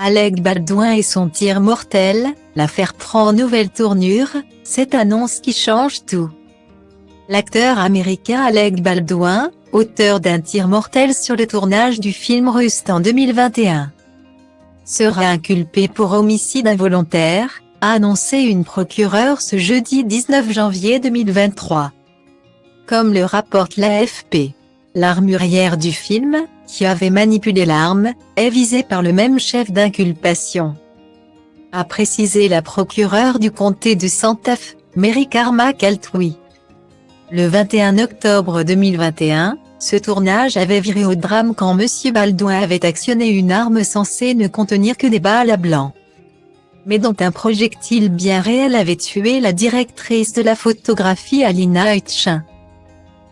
Alec Baldwin et son tir mortel, l'affaire prend nouvelle tournure, cette annonce qui change tout. L'acteur américain Alec Baldwin, auteur d'un tir mortel sur le tournage du film Rust en 2021, sera inculpé pour homicide involontaire, a annoncé une procureure ce jeudi 19 janvier 2023. Comme le rapporte l'AFP, l'armurière du film, qui avait manipulé l'arme, est visée par le même chef d'inculpation, a précisé la procureure du comté de Santa Fe, Mary Carmack-Altwy. Le 21 octobre 2021, ce tournage avait viré au drame quand M. Baldwin avait actionné une arme censée ne contenir que des balles à blanc, mais dont un projectile bien réel avait tué la directrice de la photographie Alina Hutchin,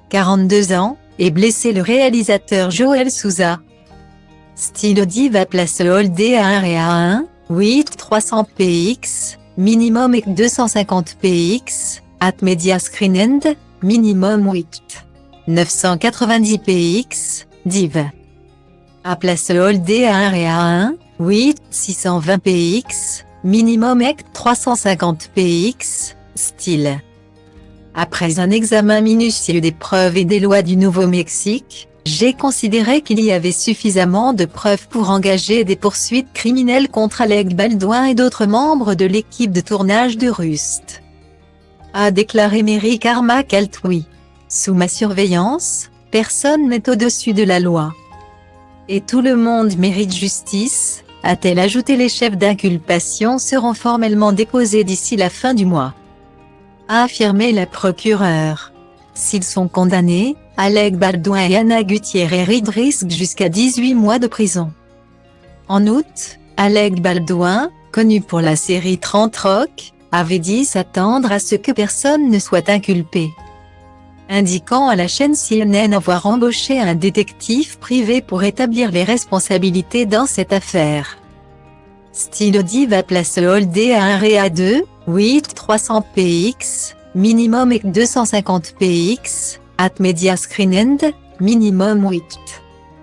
42 ans, et blessé le réalisateur Joel Souza. Style Diva place Holdé à 1 et à 1, 8 300 px, minimum et 250 px, at media screen end, minimum 8 990 px, div. À place Holdé à 1 et à 1, 8 620 px, minimum et 350 px, style. Après un examen minutieux des preuves et des lois du Nouveau-Mexique, j'ai considéré qu'il y avait suffisamment de preuves pour engager des poursuites criminelles contre Alec Baldwin et d'autres membres de l'équipe de tournage de Rust, a déclaré Mary Carmack-Altwy. Sous ma surveillance, personne n'est au-dessus de la loi. Et tout le monde mérite justice, a-t-elle ajouté. Les chefs d'inculpation seront formellement déposés d'ici la fin du mois, a affirmé la procureure. S'ils sont condamnés, Alec Baldwin et Ana Gutiérrez risquent jusqu'à 18 mois de prison. En août, Alec Baldwin, connu pour la série 30 Rock, avait dit s'attendre à ce que personne ne soit inculpé, indiquant à la chaîne CNN avoir embauché un détective privé pour établir les responsabilités dans cette affaire. Style Diva place Holdé à 1 et à 2, 8 300 px, minimum et 250 px, at media screen end, minimum 8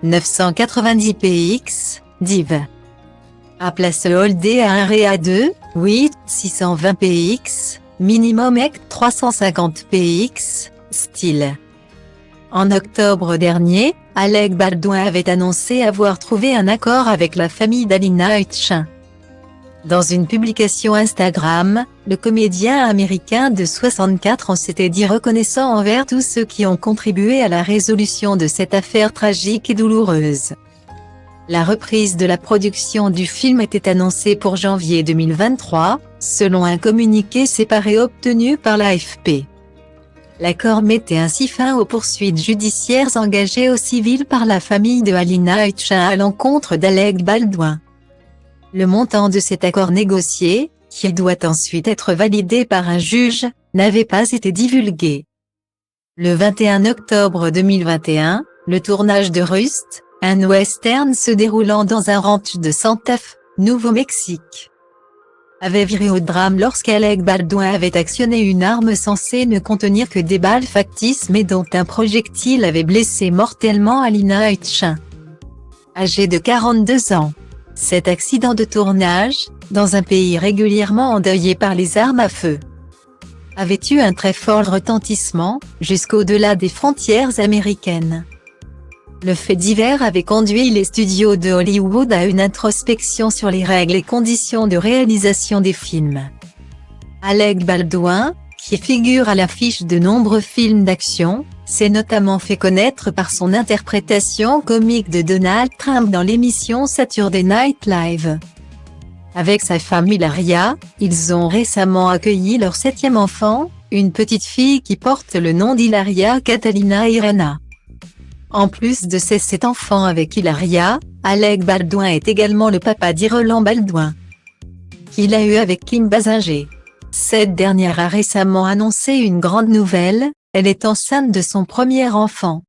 990 px, div. À place Holdé à 1 et à 2, 8 620 px, minimum et 350 px, style. En octobre dernier, Alec Baldwin avait annoncé avoir trouvé un accord avec la famille d'Alina Hutchin. Dans une publication Instagram, le comédien américain de 64 ans s'était dit reconnaissant envers tous ceux qui ont contribué à la résolution de cette affaire tragique et douloureuse. La reprise de la production du film était annoncée pour janvier 2023, selon un communiqué séparé obtenu par l'AFP. L'accord mettait ainsi fin aux poursuites judiciaires engagées au civil par la famille de Alina Hutchin à l'encontre d'Alec Baldwin. Le montant de cet accord négocié, qui doit ensuite être validé par un juge, n'avait pas été divulgué. Le 21 octobre 2021, le tournage de Rust, un western se déroulant dans un ranch de Santa Fe, Nouveau-Mexique, avait viré au drame lorsqu'Alec Baldwin avait actionné une arme censée ne contenir que des balles factices mais dont un projectile avait blessé mortellement Alina Hutchin, âgée de 42 ans. Cet accident de tournage, dans un pays régulièrement endeuillé par les armes à feu, avait eu un très fort retentissement, jusqu'au-delà des frontières américaines. Le fait divers avait conduit les studios de Hollywood à une introspection sur les règles et conditions de réalisation des films. Alec Baldwin, qui figure à l'affiche de nombreux films d'action, s'est notamment fait connaître par son interprétation comique de Donald Trump dans l'émission Saturday Night Live. Avec sa femme Hilaria, ils ont récemment accueilli leur 7e enfant, une petite fille qui porte le nom d'Hilaria Catalina Irena. En plus de ses 7 enfants avec Hilaria, Alec Baldwin est également le papa d'Ireland Baldwin, qu'il a eu avec Kim Basinger. Cette dernière a récemment annoncé une grande nouvelle, elle est enceinte de son premier enfant.